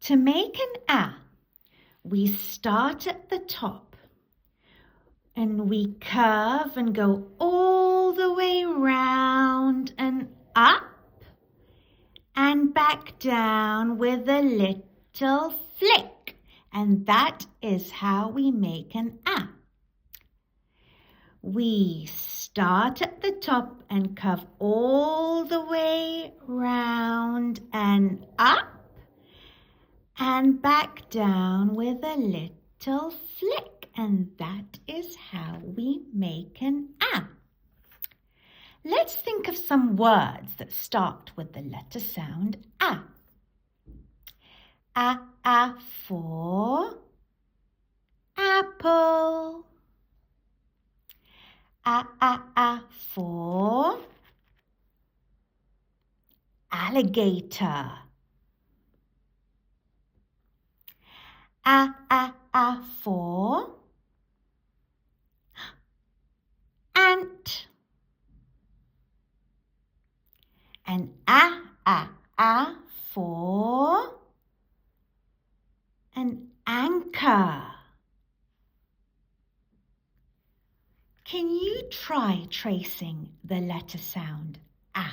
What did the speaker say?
To make an A, we start at the top and we curve and go all the way round and up and back down with a little flick. And that is how we make an A. We start at the top and curve all the way round and up and back down with a little flick. And that is how we make an A. Let's think of some words that start with the letter sound A. A for apple. A for alligator. A for ant. And A for an anchor. Can you try tracing the letter sound A?